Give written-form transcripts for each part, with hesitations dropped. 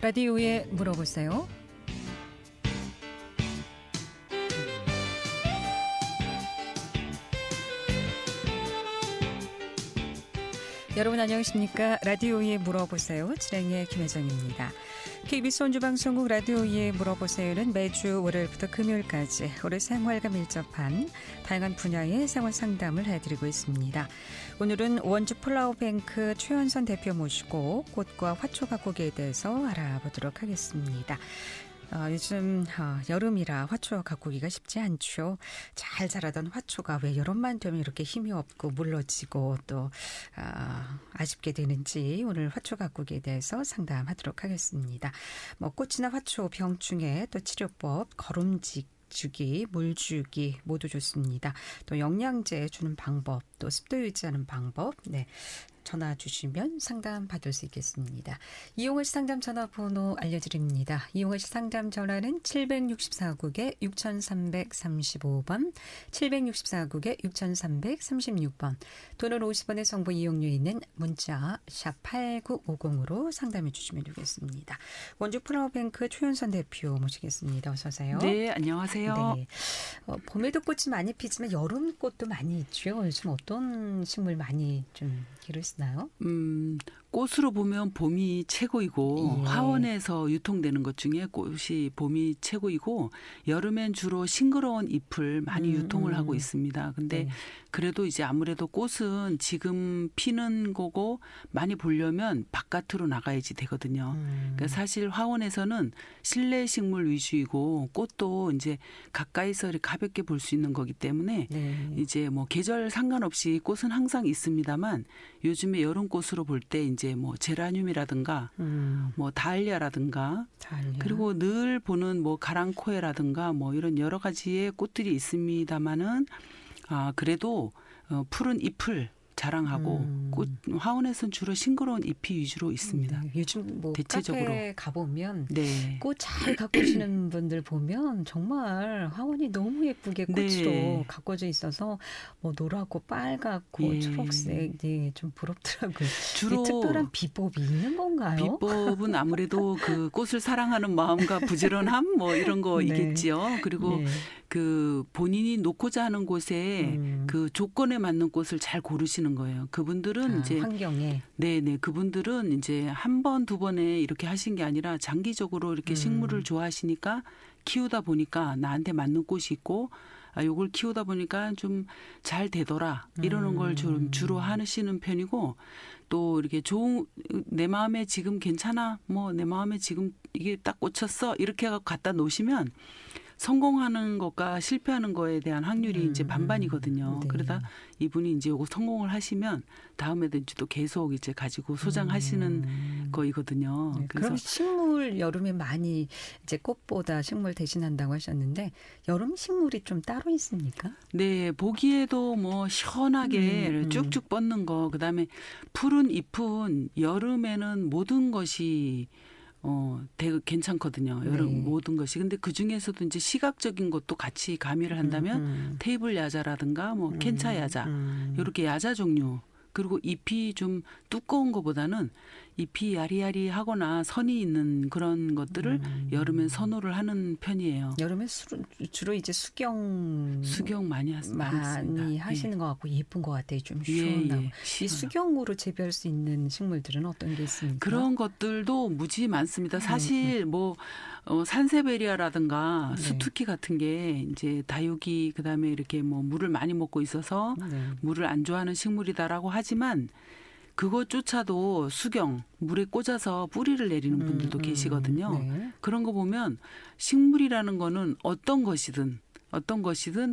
라디오에 물어보세요. 여러분 안녕하십니까? 라디오에 물어보세요. 진행의 김혜정입니다. KBS 원주방송국 라디오에 물어보세요는 매주 월요일부터 금요일까지 우리 생활과 밀접한 다양한 분야의 생활 상담을 해드리고 있습니다. 오늘은 원주 플라워뱅크 최현선 대표 모시고 꽃과 화초 가꾸기에 대해서 알아보도록 하겠습니다. 요즘 여름이라 화초 가꾸기가 쉽지 않죠. 잘 자라던 화초가 왜 여름만 되면 이렇게 힘이 없고 물러지고 또 아쉽게 되는지 오늘 화초 가꾸기에 대해서 상담하도록 하겠습니다. 꽃이나 화초 병충해 또 치료법, 거름직 주기, 물 주기 모두 좋습니다. 또 영양제 주는 방법, 또 습도 유지하는 방법, 전화 주시면 상담 받을 수 있겠습니다. 이용하실 상담 전화번호 알려드립니다. 이용하실 상담 전화는 764국에 6335번, 764국에 6336번, 또는 50원의 정보 이용료 있는 문자 샵 8950으로 상담해 주시면 되겠습니다. 원주 플라워뱅크 최현선 대표 모시겠습니다. 어서 오세요. 네, 안녕하세요. 네. 봄에도 꽃이 많이 피지만 여름 꽃도 많이 있죠. 요즘 어떤 식물 많이 좀 기르시나요? 꽃으로 보면 봄이 최고이고 화원에서 유통되는 것 중에 꽃이 봄이 최고이고 여름엔 주로 싱그러운 잎을 많이 유통을 하고 있습니다. 근데 그래도 이제 아무래도 꽃은 지금 피는 거고 많이 보려면 바깥으로 나가야지 되거든요. 그러니까 사실 화원에서는 실내 식물 위주이고 꽃도 이제 가까이서 이렇게 가볍게 볼 수 있는 거기 때문에 이제 뭐 계절 상관없이 꽃은 항상 있습니다만 요즘에 여름 꽃으로 볼 때 이제 뭐 제라늄이라든가 뭐 다알리아라든가 그리고 늘 보는 뭐 가랑코에라든가 뭐 이런 여러 가지의 꽃들이 있습니다만은 그래도 푸른 잎을 자랑하고 꽃 화원에서는 주로 싱그러운 잎이 위주로 있습니다. 요즘 뭐 대체적으로 카페 가보면 꽃 잘 가꾸시는 분들 보면 정말 화원이 너무 예쁘게 꽃으로 가꿔져 있어서 뭐 노랗고 빨갛고 초록색 좀 부럽더라고요. 주로 특별한 비법이 있는 건가요? 비법은 아무래도 그 꽃을 사랑하는 마음과 부지런함 뭐 이런 거이겠지요. 그리고 그 본인이 놓고자 하는 곳에 그 조건에 맞는 꽃을 잘 고르시는 거예요. 그분들은 이제 환경에 그분들은 이제 한 번, 두 번에 이렇게 하신 게 아니라 장기적으로 이렇게 식물을 좋아하시니까 키우다 보니까 나한테 맞는 꽃이 있고 요걸 키우다 보니까 좀 잘 되더라 이러는 걸 좀 주로 하시는 편이고 또 이렇게 좋은 내 마음에 지금 괜찮아 뭐 내 마음에 지금 이게 딱 꽂혔어 이렇게 해서 갖다 놓으시면 성공하는 것과 실패하는 거에 대한 확률이 이제 반반이거든요. 그러다 이분이 이제 요거 성공을 하시면 다음에도 이제 또 계속 이제 가지고 소장하시는 거이거든요. 그래서 그럼 식물 여름에 많이 이제 꽃보다 식물 대신한다고 하셨는데 여름 식물이 좀 따로 있습니까? 네, 보기에도 뭐 시원하게 쭉쭉 뻗는 거, 그다음에 푸른 잎은 여름에는 모든 것이 되게 괜찮거든요. 여름 모든 것이. 근데 그 중에서도 이제 시각적인 것도 같이 가미를 한다면 테이블 야자라든가 뭐 캔차 야자, 이렇게 야자 종류. 그리고 잎이 좀 두꺼운 것보다는 잎이 야리야리하거나 선이 있는 그런 것들을 여름엔 선호를 하는 편이에요. 여름에 주로 이제 수경 많이 하시는 것 같고 예쁜 것 같아요. 좀 시원하고. 이 수경으로 재배할 수 있는 식물들은 어떤 게 있습니까? 그런 것들도 무지 많습니다. 사실 뭐 산세베리아라든가 수투키 같은 게 이제 다육이 그다음에 이렇게 뭐 물을 많이 먹고 있어서 물을 안 좋아하는 식물이다라고 하지만 그것조차도 수경, 물에 꽂아서 뿌리를 내리는 분들도 계시거든요. 그런 거 보면 식물이라는 거는 어떤 것이든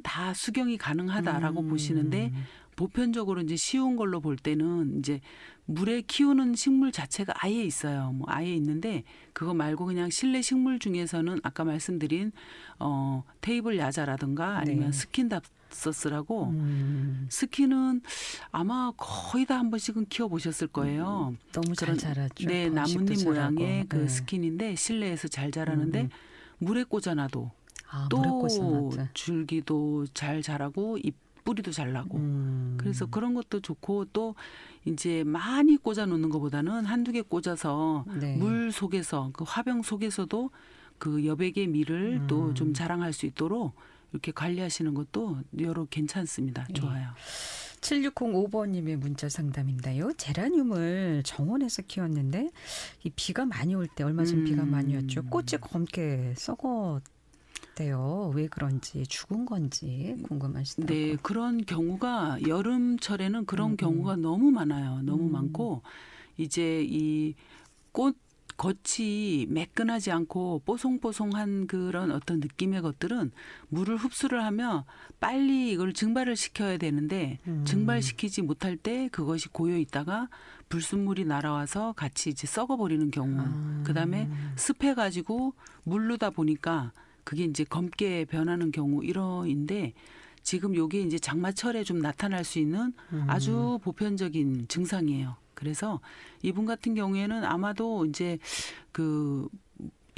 다 수경이 가능하다라고 보시는데 보편적으로 이제 쉬운 걸로 볼 때는 이제 물에 키우는 식물 자체가 아예 있어요. 뭐 아예 있는데 그거 말고 그냥 실내 식물 중에서는 아까 말씀드린 테이블 야자라든가 아니면 스킨답서스라고 스킨은 아마 거의 다 한 번씩은 키워보셨을 거예요. 너무 잘 자랐죠. 네, 나뭇잎 모양의 그 스킨인데 실내에서 잘 자라는데 물에 꽂아놔도 또 줄기도 잘 자라고 잎 뿌리도 잘 나고. 그래서 그런 것도 좋고 또 이제 많이 꽂아 놓는 것보다는 한두 개 꽂아서 네. 물 속에서 그 화병 속에서도 그 여백의 밀을 또 좀 자랑할 수 있도록 이렇게 관리하시는 것도 여러 괜찮습니다. 좋아요. 7605번님의 문자 상담인데요. 제라늄을 정원에서 키웠는데 이 비가 많이 올 때 얼마 전 비가 많이 왔죠. 꽃이 검게 썩었대요. 왜 그런지 죽은 건지 궁금하시더라고요. 네, 그런 경우가 여름철에는 그런 경우가 너무 많아요. 너무 많고 이제 이 꽃 겉이 매끈하지 않고 뽀송뽀송한 그런 어떤 느낌의 것들은 물을 흡수를 하며 빨리 이걸 증발을 시켜야 되는데 증발시키지 못할 때 그것이 고여 있다가 불순물이 날아와서 같이 이제 썩어버리는 경우. 그다음에 습해가지고 물르다 보니까 그게 이제 검게 변하는 경우 이러인데 지금 요게 이제 장마철에 좀 나타날 수 있는 아주 보편적인 증상이에요. 그래서 이분 같은 경우에는 아마도 이제 그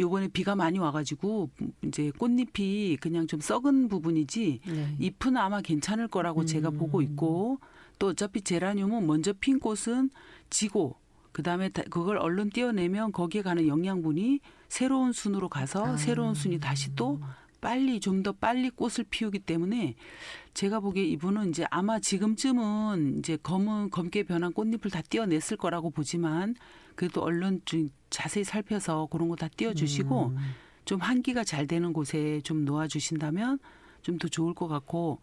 요번에 비가 많이 와가지고 이제 꽃잎이 그냥 좀 썩은 부분이지 네. 잎은 아마 괜찮을 거라고 제가 보고 있고 또 어차피 제라늄은 먼저 핀 꽃은 지고 그다음에 그걸 얼른 떼어내면 거기에 가는 영양분이 새로운 순으로 가서 새로운 순이 다시 또 빨리 좀 더 빨리 꽃을 피우기 때문에 제가 보기에 이분은 이제 아마 지금쯤은 이제 검게 변한 꽃잎을 다 떼어냈을 거라고 보지만 그래도 얼른 좀 자세히 살펴서 그런 거 다 떼어주시고 좀 한기가 잘 되는 곳에 좀 놓아주신다면 좀 더 좋을 것 같고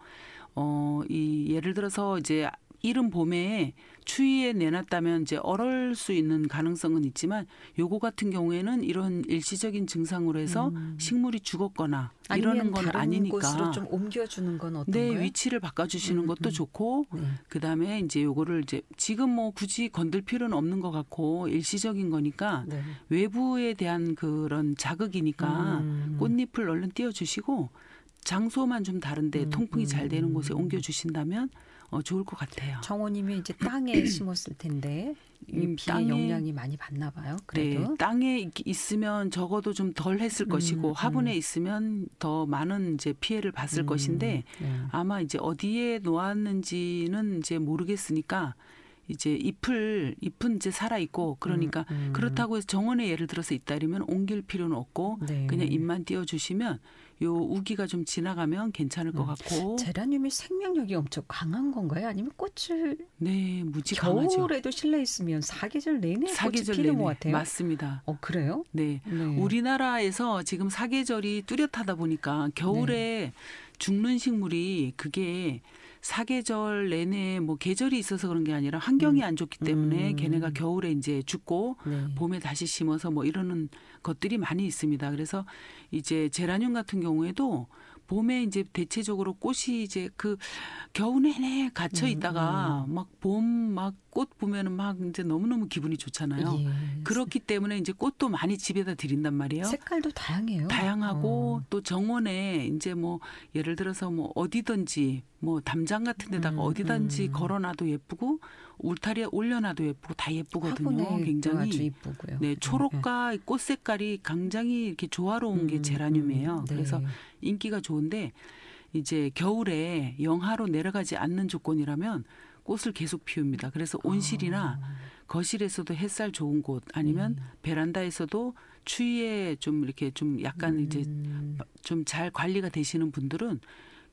이 예를 들어서 이제 이른 봄에 추위에 내놨다면 이제 얼을 수 있는 가능성은 있지만 요거 같은 경우에는 이런 일시적인 증상으로 해서 식물이 죽었거나 이러는 건 다른 아니니까. 곳으로 좀 옮겨주는 건 어떤가요? 네, 위치를 바꿔주시는 것도 좋고 네. 그다음에 이제 요거를 이제 지금 뭐 굳이 건들 필요는 없는 것 같고 일시적인 거니까 네. 외부에 대한 그런 자극이니까 꽃잎을 얼른 띄워주시고 장소만 좀 다른데 통풍이 잘 되는 곳에 옮겨주신다면 좋을 것 같아요. 정원이면 이제 땅에 심었을 텐데 이 비의 영향이 많이 받나 봐요. 그래도. 네, 땅에 있으면 적어도 좀 덜 했을 것이고 화분에 있으면 더 많은 이제 피해를 봤을 것인데 네. 아마 이제 어디에 놓았는지는 이제 모르겠으니까 이제 잎은 이제 살아 있고 그러니까 그렇다고 해서 정원에 예를 들어서 있다면 옮길 필요는 없고 네. 그냥 잎만 띄워주시면 요 우기가 좀 지나가면 괜찮을 것 같고. 제라늄이 생명력이 엄청 강한 건가요? 아니면 꽃을 네, 무지 강하죠. 겨울에도 실내 있으면 사계절 내내 꽃이 사계절 피는 내내. 것 같아요. 맞습니다. 그래요? 네. 네. 우리나라에서 지금 사계절이 뚜렷하다 보니까 겨울에 죽는 식물이 그게 사계절 내내 뭐 계절이 있어서 그런 게 아니라 환경이 안 좋기 때문에 걔네가 겨울에 이제 죽고 네. 봄에 다시 심어서 뭐 이러는 것들이 많이 있습니다. 그래서 이제 제라늄 같은 경우에도 봄에 이제 대체적으로 꽃이 이제 그 겨우 내내 갇혀 있다가 막 봄 막 꽃 보면은 막 이제 너무너무 기분이 좋잖아요. 예. 그렇기 때문에 이제 꽃도 많이 집에다 드린단 말이에요. 색깔도 다양해요. 다양하고 또 정원에 이제 뭐 예를 들어서 뭐 어디든지 뭐 담장 같은 데다가 어디든지 걸어놔도 예쁘고 울타리에 올려놔도 예쁘고 다 예쁘거든요. 화분에도 굉장히 아주 이쁘고요. 네, 초록과 꽃 색깔이 굉장히 이렇게 조화로운 게 제라늄이에요. 네. 그래서 인기가 좋은데 이제 겨울에 영하로 내려가지 않는 조건이라면 꽃을 계속 피웁니다. 그래서 온실이나 거실에서도 햇살 좋은 곳 아니면 베란다에서도 추위에 좀 이렇게 좀 약간 이제 좀 잘 관리가 되시는 분들은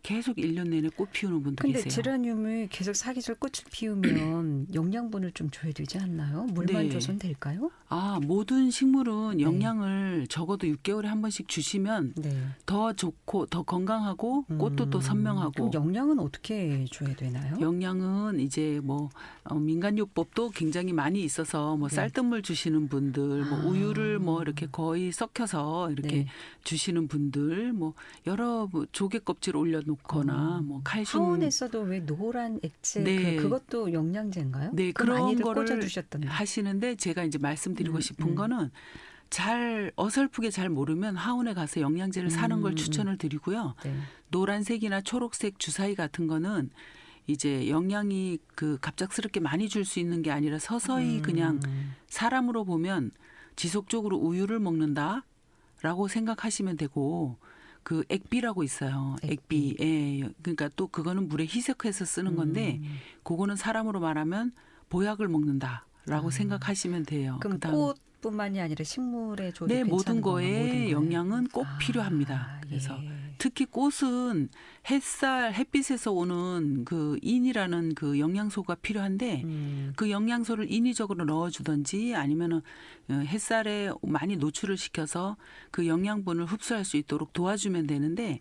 계속 1년 내내 꽃 피우는 분들 근데 계세요. 제라늄을 계속 사계절 꽃을 피우면 영양분을 좀 줘야 되지 않나요? 물만 네. 줘선 될까요? 모든 식물은 영양을 적어도 6개월에 한 번씩 주시면 네. 더 좋고 더 건강하고 꽃도 또 선명하고. 그럼 영양은 어떻게 줘야 되나요? 영양은 이제 뭐 민간요법도 굉장히 많이 있어서 뭐 쌀뜨물 주시는 분들, 뭐 우유를 뭐 이렇게 거의 섞여서 이렇게 주시는 분들, 뭐 여러 뭐 조개 껍질 올려놓거나 뭐 칼슘. 하원에서도 왜 노란 액체 네. 그것도 영양제인가요? 네, 그럼 그런 많이들 거를 꽂아두셨던데. 하시는데 제가 이제 말씀드리고 싶은 거는 잘 어설프게 잘 모르면 하원에 가서 영양제를 사는 걸 추천을 드리고요. 네. 노란색이나 초록색 주사위 같은 거는 이제 영양이 그 갑작스럽게 많이 줄 수 있는 게 아니라 서서히 그냥 사람으로 보면 지속적으로 우유를 먹는다라고 생각하시면 되고 그 액비라고 있어요. 액비. 예. 그러니까 또 그거는 물에 희석해서 쓰는 건데 그거는 사람으로 말하면 보약을 먹는다라고 생각하시면 돼요. 그럼 그다음 꽃뿐만이 아니라 식물에 줘도 네, 괜찮은 모든 건가요? 모든 거에 거에. 영양은 꼭 필요합니다. 그래서 예. 특히 꽃은 햇빛에서 오는 그 인이라는 그 영양소가 필요한데 그 영양소를 인위적으로 넣어주든지 아니면은 햇살에 많이 노출을 시켜서 그 영양분을 흡수할 수 있도록 도와주면 되는데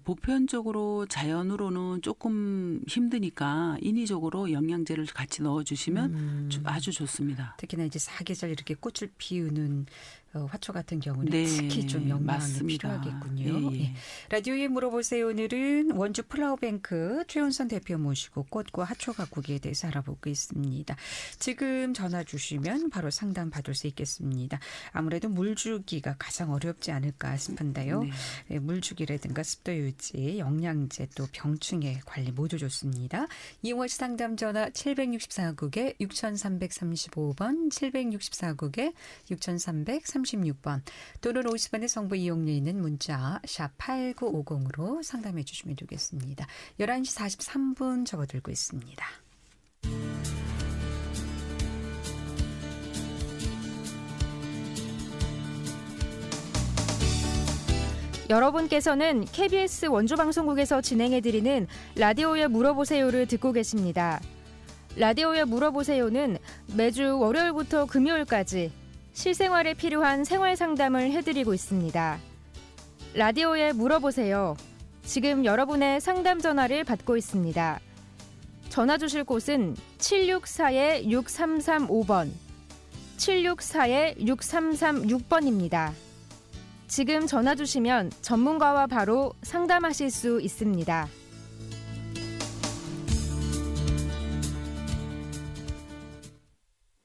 보편적으로 자연으로는 조금 힘드니까 인위적으로 영양제를 같이 넣어주시면 아주 좋습니다. 특히나 이제 사계절 이렇게 꽃을 피우는 화초 같은 경우는 네, 특히 좀 영양이 맞습니다. 필요하겠군요. 예, 예. 예. 라디오에 물어보세요. 오늘은 원주 플라워뱅크 최윤선 대표 모시고 꽃과 화초 가꾸기에 대해서 알아보고 있습니다. 지금 전화 주시면 바로 상담 받을 수 있겠습니다. 아무래도 물주기가 가장 어렵지 않을까 싶은데요. 네. 예, 물주기라든가 습도 유지, 영양제 또 병충해 관리 모두 좋습니다. 이용할 상담 전화 764국에 6335번, 764국에 6336번 또는 50원의 정보 이용료 있는 문자 샵 8950으로 상담해 주시면 되겠습니다. 11시 43분 접어들고 있습니다. 여러분께서는 KBS 원주방송국에서 진행해드리는 라디오에 물어보세요를 듣고 계십니다. 라디오에 물어보세요는 매주 월요일부터 금요일까지 실생활에 필요한 생활 상담을 해드리고 있습니다. 라디오에 물어보세요. 지금 여러분의 상담 전화를 받고 있습니다. 전화 주실 곳은 764-6335번, 764-6336번입니다. 지금 전화 주시면 전문가와 바로 상담하실 수 있습니다.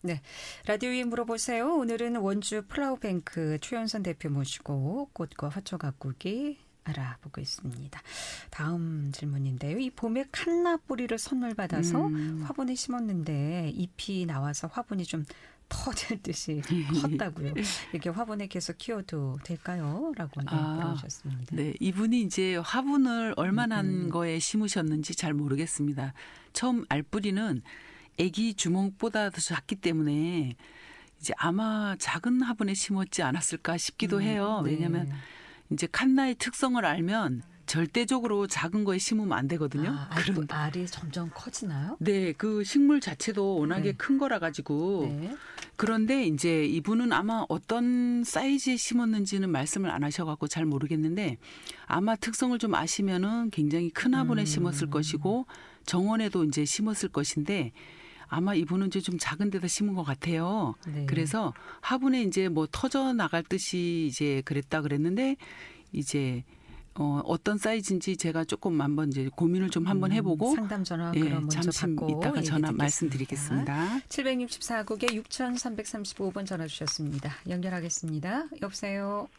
네, 라디오에 물어보세요. 오늘은 원주 플라워뱅크 최연선 대표 모시고 꽃과 화초 가꾸기 알아보고 있습니다. 다음 질문인데요. 이 봄에 칸나 뿌리를 선물 받아서 화분에 심었는데 잎이 나와서 화분이 좀 터질 듯이 컸다고요. 이렇게 화분에 계속 키워도 될까요? 라고 물어보셨습니다. 네, 이분이 이제 화분을 얼마나 한 거에 심으셨는지 잘 모르겠습니다. 처음 알뿌리는 아기 주먹보다 더 작기 때문에 이제 아마 작은 화분에 심었지 않았을까 싶기도 해요. 네. 왜냐하면 이제 칸나의 특성을 알면 절대적으로 작은 거에 심으면 안 되거든요. 알이 점점 커지나요? 네, 그 식물 자체도 워낙에 네. 큰 거라 가지고 네. 그런데 이제 이분은 아마 어떤 사이즈에 심었는지는 말씀을 안 하셔갖고 잘 모르겠는데 아마 특성을 좀 아시면은 굉장히 큰 화분에 심었을 것이고 정원에도 이제 심었을 것인데 아마 이분은 이제 좀 작은 데다 심은 것 같아요. 네. 그래서 화분에 이제 뭐 터져 나갈 듯이 이제 그랬다 그랬는데 이제 어떤 사이즈인지 제가 조금 한번 이제 고민을 좀 한번 해보고 상담 전화 예, 그럼 먼저 잠시 받고 이따가 전화 얘기 말씀드리겠습니다. 764국에 6335번 전화 주셨습니다. 연결하겠습니다. 여보세요.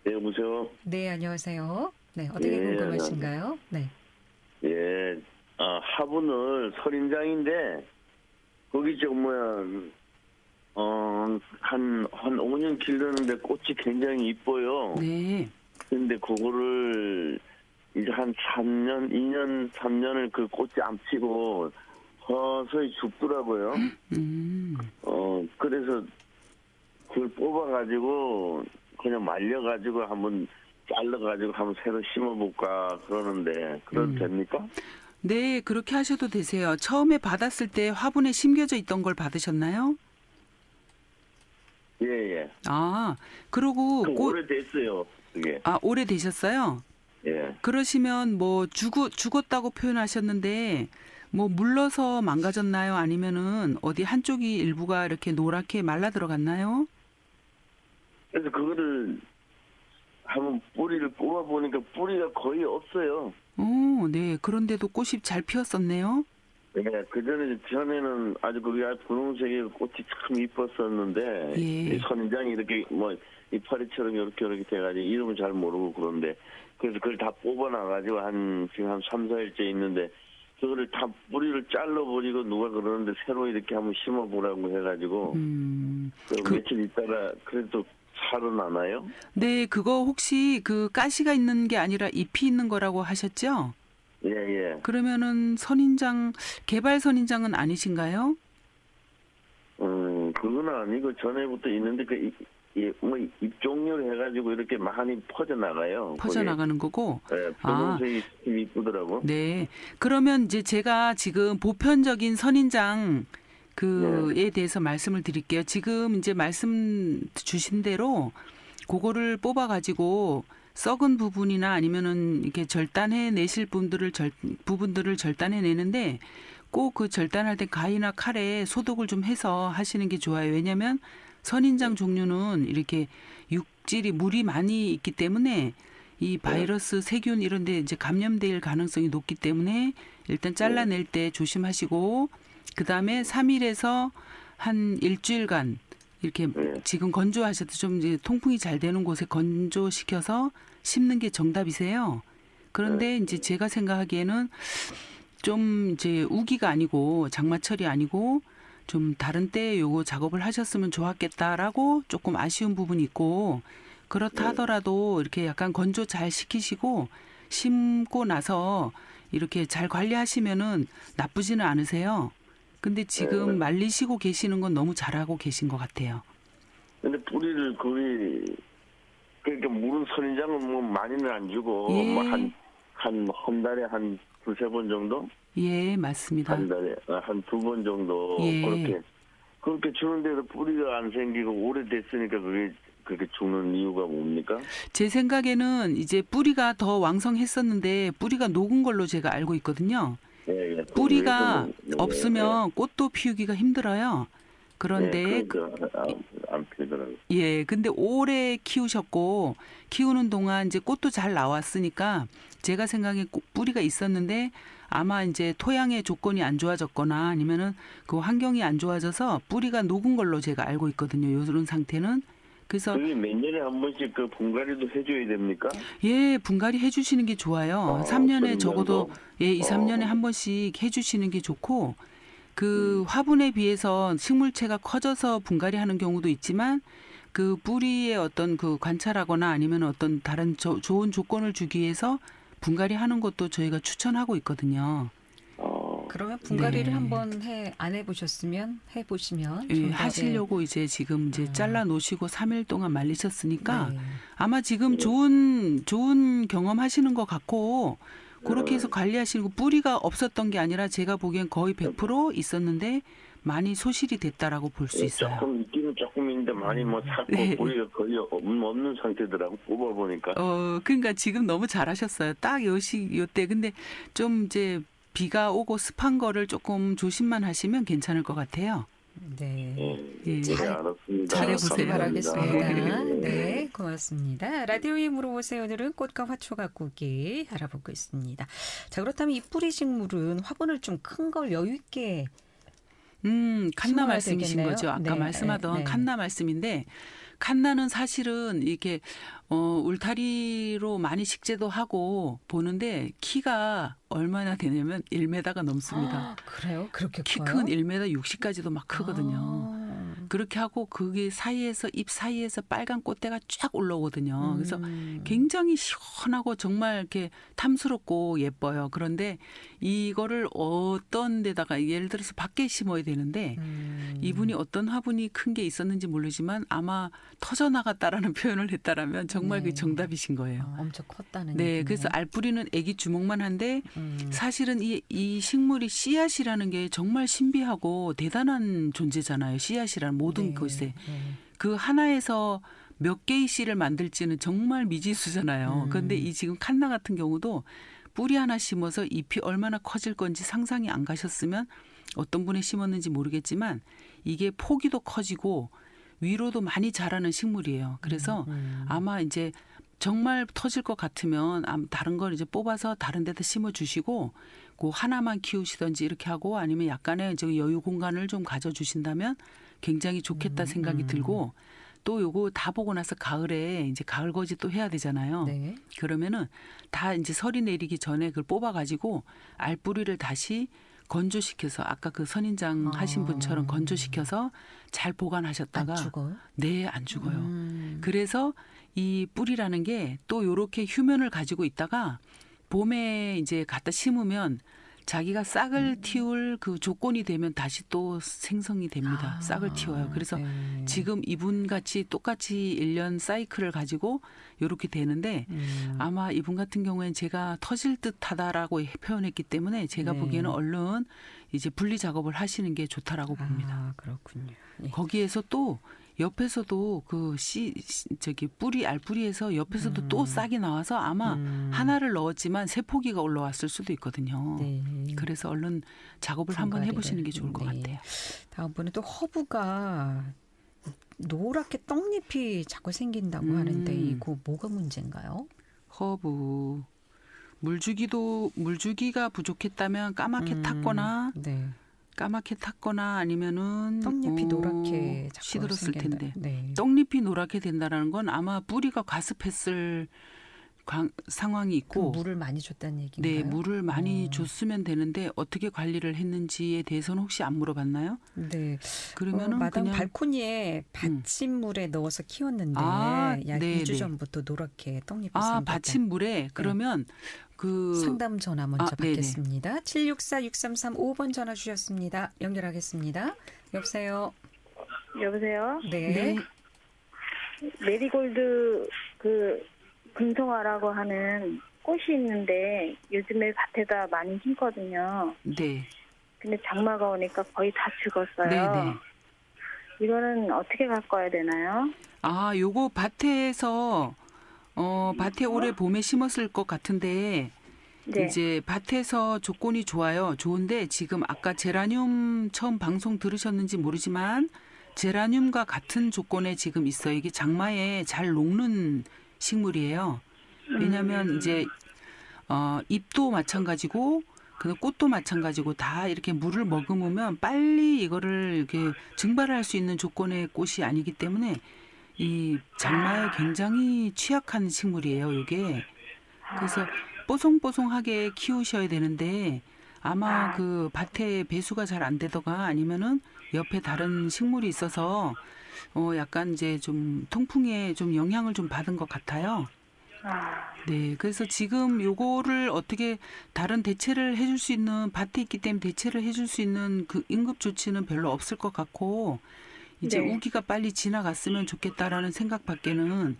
네, 여보세요. 네, 안녕하세요. 네, 어떻게 예, 궁금하신가요? 네. 예, 화분을 선인장인데 거기 한 5년 길렀는데 꽃이 굉장히 이뻐요. 네. 근데 그거를 이제 한 2년, 3년을 그 꽃이 안 피고 서서히 죽더라고요. 그래서 그걸 뽑아가지고 그냥 말려가지고 한번 잘라가지고 한번 새로 심어볼까 그러는데 그래도 됩니까? 네, 그렇게 하셔도 되세요. 처음에 받았을 때 화분에 심겨져 있던 걸 받으셨나요? 예, 예. 아, 그러고 오래됐어요, 그게. 아, 오래되셨어요? 예. 그러시면 뭐 죽었다고 표현하셨는데 뭐 물러서 망가졌나요? 아니면은 어디 한쪽이 일부가 이렇게 노랗게 말라 들어갔나요? 그래서 그거를 한번 뿌리를 뽑아보니까 뿌리가 거의 없어요. 오, 네. 그런데도 꽃이 잘 피었었네요. 네, 전에는 아주 그게 분홍색의 꽃이 참 이뻤었는데, 예. 이 선인장이 이렇게 이파리처럼 이렇게 돼가지고 이름을 잘 모르고 그런데, 그래서 그걸 다 뽑아놔가지고 지금 한 3, 4일째 있는데, 그거를 다 뿌리를 잘라버리고 누가 그러는데 새로 이렇게 한번 심어보라고 해가지고, 며칠 있다가 그래도 살아나나요? 네, 그거 혹시 그 가시가 있는 게 아니라 잎이 있는 거라고 하셨죠? 예, 예. 그러면은 선인장, 개발 선인장은 아니신가요? 그건 아니고 전에부터 있는데 뭐 입종률 해가지고 이렇게 많이 퍼져나가요. 퍼져나가는 거고. 예, 분홍색이 참 이쁘더라고. 네. 그러면 이제 제가 지금 보편적인 선인장 그에 대해서 말씀을 드릴게요. 지금 이제 말씀 주신 대로 그거를 뽑아 가지고 썩은 부분이나 아니면은 이렇게 절단해 내실 부분들을 절단해 내는데 꼭 그 절단할 때 가위나 칼에 소독을 좀 해서 하시는 게 좋아요. 왜냐하면 선인장 종류는 이렇게 육질이 물이 많이 있기 때문에 이 바이러스, 세균 이런 데 이제 감염될 가능성이 높기 때문에 일단 잘라낼 때 조심하시고 그다음에 3일에서 한 일주일간 이렇게 지금 건조하셔도 좀 이제 통풍이 잘 되는 곳에 건조시켜서 심는 게 정답이세요. 그런데 이제 제가 생각하기에는 좀 이제 우기가 아니고 장마철이 아니고 좀 다른 때에 요거 작업을 하셨으면 좋았겠다라고 조금 아쉬운 부분이 있고 그렇다 하더라도 이렇게 약간 건조 잘 시키시고 심고 나서 이렇게 잘 관리하시면은 나쁘지는 않으세요. 근데 지금 말리시고 계시는 건 너무 잘하고 계신 것 같아요. 근데 뿌리를 그러니까 물은 선인장은 뭐 많이는 안 주고 예. 뭐 한 달에 한 두세 번 정도? 예, 맞습니다. 한 달에 한 두 번 정도 예. 그렇게 주는데도 뿌리가 안 생기고 오래됐으니까 그렇게 죽는 이유가 뭡니까? 제 생각에는 이제 뿌리가 더 왕성했었는데 뿌리가 녹은 걸로 제가 알고 있거든요. 예, 예. 뿌리가 예, 없으면 꽃도 피우기가 힘들어요. 그런데 안 피더라고요. 예, 근데 오래 키우셨고 키우는 동안 이제 꽃도 잘 나왔으니까 제가 생각에 뿌리가 있었는데 아마 이제 토양의 조건이 안 좋아졌거나 아니면은 그 환경이 안 좋아져서 뿌리가 녹은 걸로 제가 알고 있거든요. 이런 상태는. 그래서 그게 몇 년에 한 번씩 그 분갈이도 해줘야 됩니까? 예, 분갈이 해주시는 게 좋아요. 3년에 적어도 예, 2, 3년에 한 번씩 해주시는 게 좋고 그 화분에 비해서 식물체가 커져서 분갈이 하는 경우도 있지만 그 뿌리의 어떤 그 관찰하거나 아니면 어떤 다른 좋은 조건을 주기 위해서 분갈이 하는 것도 저희가 추천하고 있거든요. 그러면 분갈이를 네. 한번 안 해보셨으면 해보시면 예, 좀 더, 하시려고 이제 지금 이제 잘라 놓으시고 3일 동안 말리셨으니까 네. 아마 지금 좋은 경험 하시는 것 같고 그렇게 해서 관리하시는 거 뿌리가 없었던 게 아니라 제가 보기엔 거의 100% 있었는데 많이 소실이 됐다라고 볼 수 있어요. 조금 있기는 조금 있는데 많이 뭐 삭고 네. 뿌리가 거의 없는 상태더라고 뽑아보니까. 그러니까 지금 너무 잘하셨어요. 딱 요때 근데 좀 이제 비가 오고 습한 거를 조금 조심만 하시면 괜찮을 것 같아요. 네. 예. 네, 알았습니다. 잘해보세요. 바라겠습니다. 네. 네, 고맙습니다. 라디오에 물어보세요. 오늘은 꽃과 화초 가꾸기 알아보고 있습니다. 자, 그렇다면 이 뿌리 식물은 화분을 좀 큰 걸 여유 있게 칸나 심어야 말씀이신 되겠네요. 거죠. 아까 네, 말씀하던 네. 칸나 말씀인데 칸나는 사실은 이렇게 울타리로 많이 식재도 하고 보는데 키가 얼마나 되냐면 1m가 넘습니다. 아, 그래요? 그렇게 키 커요? 큰 1m 60까지도 막 크거든요. 아. 그렇게 하고 그게 사이에서 잎 사이에서 빨간 꽃대가 쫙 올라오거든요. 그래서 굉장히 시원하고 정말 이렇게 탐스럽고 예뻐요. 그런데 이거를 어떤 데다가 예를 들어서 밖에 심어야 되는데 이분이 어떤 화분이 큰 게 있었는지 모르지만 아마 터져 나갔다라는 표현을 했다라면 정말 네. 그게 정답이신 거예요. 엄청 컸다는 네, 얘기네요. 그래서 알뿌리는 애기 주먹만 한데 사실은 이 식물이 씨앗이라는 게 정말 신비하고 대단한 존재잖아요. 씨앗이라는 모든 네, 것에 네. 그 하나에서 몇 개의 씨를 만들지는 정말 미지수잖아요. 그런데 이 지금 칸나 같은 경우도 뿌리 하나 심어서 잎이 얼마나 커질 건지 상상이 안 가셨으면 어떤 분이 심었는지 모르겠지만 이게 포기도 커지고 위로도 많이 자라는 식물이에요. 그래서 아마 이제 정말 터질 것 같으면 다른 걸 이제 뽑아서 다른 데다 심어주시고 그 하나만 키우시든지 이렇게 하고 아니면 약간의 저기 여유 공간을 좀 가져주신다면 굉장히 좋겠다 생각이 들고 또 요거 다 보고 나서 가을에 이제 가을 거지 또 해야 되잖아요. 네. 그러면은 다 이제 설이 내리기 전에 그걸 뽑아가지고 알뿌리를 다시 건조시켜서 아까 그 선인장 하신 분처럼 건조시켜서 잘 보관하셨다가 안 죽어요? 네, 안 죽어요. 그래서 이 뿌리라는 게 또 요렇게 휴면을 가지고 있다가 봄에 이제 갖다 심으면 자기가 싹을 틔울 그 조건이 되면 다시 또 생성이 됩니다. 싹을 틔워요. 그래서 네. 지금 이분 같이 똑같이 1년 사이클을 가지고 요렇게 되는데 아마 이분 같은 경우에는 제가 터질 듯하다라고 표현했기 때문에 제가 네. 보기에는 얼른 이제 분리 작업을 하시는 게 좋다라고 봅니다. 아, 그렇군요. 예. 거기에서 또 옆에서도 그 저기 뿌리 알뿌리에서 옆에서도 또 싹이 나와서 아마 하나를 넣었지만 세 포기가 올라왔을 수도 있거든요. 네. 그래서 얼른 작업을 한번 분갈이를. 해보시는 게 좋을 것 네. 같아요. 다음번에 또 허브가 노랗게 떡잎이 자꾸 생긴다고 하는데 이거 뭐가 문제인가요? 허브 물주기가 부족했다면 까맣게 탔거나 네. 까맣게 탔거나 아니면은 떡잎이 노랗게 자꾸 시들었을 생긴다. 텐데 네. 떡잎이 노랗게 된다라는 건 아마 뿌리가 과습했을 상황이 그 있고 물을 많이 줬다는 얘기인가요? 네, 물을 많이 줬으면 되는데 어떻게 관리를 했는지에 대해서는 혹시 안 물어봤나요? 네. 그러면은 마당 그냥 발코니에 받침물에 넣어서 키웠는데 약 네, 2주 네. 전부터 노랗게 떡잎이 생겼다. 받침물에 그러면 그 상담 전화 먼저 네네. 받겠습니다. 764-6335번 전화 주셨습니다. 연결하겠습니다. 여보세요. 여보세요? 네. 메리골드 그 금송화라고 하는 꽃이 있는데 요즘에 밭에다 많이 심거든요. 네. 근데 장마가 오니까 거의 다 죽었어요. 네네. 이거는 어떻게 가꿔야 되나요? 요거 밭에서 밭에 올해 봄에 심었을 것 같은데 네. 이제 밭에서 조건이 좋아요. 좋은데 지금 아까 제라늄 처음 방송 들으셨는지 모르지만 제라늄과 같은 조건에 지금 있어요. 이게 장마에 잘 녹는 식물이에요. 왜냐하면 이제 잎도 마찬가지고 그 꽃도 마찬가지고 다 이렇게 물을 머금으면 빨리 이거를 이렇게 증발할 수 있는 조건의 꽃이 아니기 때문에 이 장마에 굉장히 취약한 식물이에요. 이게 그래서 뽀송뽀송하게 키우셔야 되는데 아마 그 밭에 배수가 잘 안 되더가 아니면은 옆에 다른 식물이 있어서 약간 이제 좀 통풍에 좀 영향을 좀 받은 것 같아요. 네, 그래서 지금 요거를 어떻게 다른 대체를 해줄 수 있는 밭에 있기 때문에 대체를 해줄 수 있는 그 응급 조치는 별로 없을 것 같고 이제 네. 우기가 빨리 지나갔으면 좋겠다라는 생각밖에는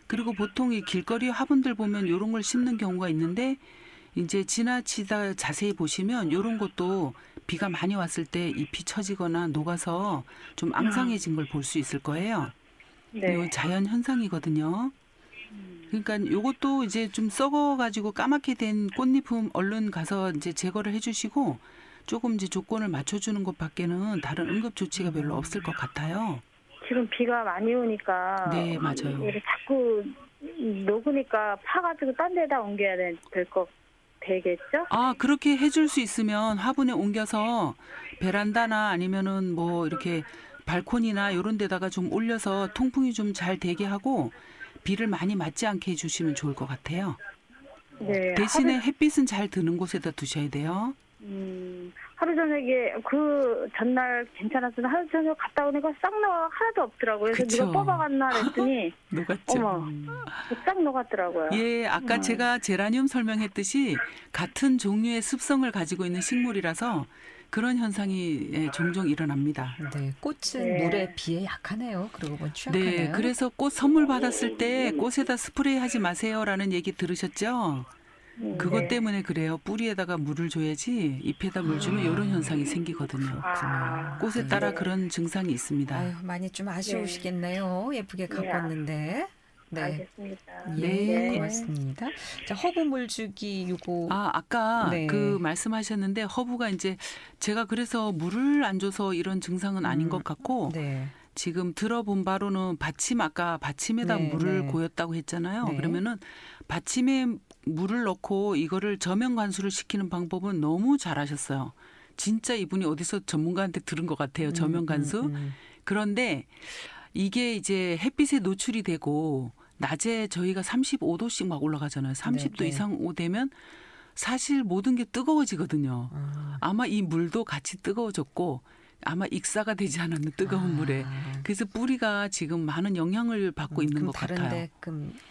그리고 보통 이 길거리 화분들 보면 요런 걸 심는 경우가 있는데 이제 지나치다 자세히 보시면 요런 것도 비가 많이 왔을 때 잎이 처지거나 녹아서 좀 앙상해진 걸 볼 수 있을 거예요. 네. 요 자연 현상이거든요. 그러니까 요것도 이제 좀 썩어가지고 까맣게 된 꽃잎은 얼른 가서 이제 제거를 해주시고 조금 이제 조건을 맞춰주는 것밖에는 다른 응급 조치가 별로 없을 것 같아요. 지금 비가 많이 오니까 네, 맞아요. 이렇게 자꾸 녹으니까 파가지고 딴 데다 옮겨야 되겠죠? 그렇게 해줄 수 있으면 화분에 옮겨서 베란다나 아니면은 뭐 이렇게 발코니나 이런 데다가 좀 올려서 통풍이 좀 잘 되게 하고 비를 많이 맞지 않게 해주시면 좋을 것 같아요. 네. 대신에 햇빛은 잘 드는 곳에다 두셔야 돼요. 하루 저녁에 그 전날 괜찮았는데 하루 저녁 갔다 오니까 싹나가 하나도 없더라고요. 그래서 그쵸. 누가 뽑아갔나 그랬더니 녹았죠. 어머 싹 녹았더라고요. 예, 아까 제가 제라늄 설명했듯이 같은 종류의 습성을 가지고 있는 식물이라서 그런 현상이 종종 일어납니다. 네, 꽃은 네. 물에 비에 약하네요. 그러고 보면 취약하네요. 네, 그래서 꽃 선물 받았을 때 꽃에다 스프레이 하지 마세요라는 얘기 들으셨죠? 그것 네. 때문에 그래요. 뿌리에다가 물을 줘야지 잎에다 물 주면 이런 현상이 생기거든요. 꽃에 따라 네. 그런 증상이 있습니다. 아유, 많이 좀 아쉬우시겠네요. 예쁘게 가꿨는데. 네. 알겠습니다. 예, 네. 고맙습니다. 자, 허브 물주기 요거 아까 네. 그 말씀하셨는데 허브가 이제 제가 그래서 물을 안 줘서 이런 증상은 아닌 것 같고 네. 지금 들어본 바로는 아까 받침에다 네, 물을 네. 고였다고 했잖아요. 네. 그러면은 받침에 물을 넣고 이거를 저면 관수를 시키는 방법은 너무 잘하셨어요. 진짜 이분이 어디서 전문가한테 들은 것 같아요. 저면 관수. 그런데 이게 이제 햇빛에 노출이 되고 낮에 저희가 35도씩 막 올라가잖아요. 30도 네, 네. 이상 되면 사실 모든 게 뜨거워지거든요. 아마 이 물도 같이 뜨거워졌고 아마 익사가 되지 않았는 뜨거운 물에. 그래서 뿌리가 지금 많은 영향을 받고 있는 것 같아요. 다른데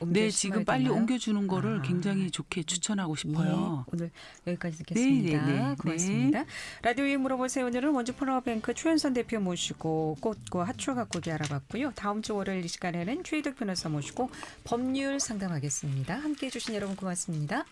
네, 지금 빨리 옮겨주는 거를 굉장히 좋게 추천하고 싶어요. 예, 오늘 여기까지 듣겠습니다. 네. 고맙습니다. 라디오에 물어보세요. 오늘은 원주 폴라워뱅크 최현선 대표 모시고 꽃과 하초 가꾸기 알아봤고요. 다음 주 월요일 이 시간에는 최희덕 변호사 모시고 법률 상담하겠습니다. 함께해 주신 여러분 고맙습니다.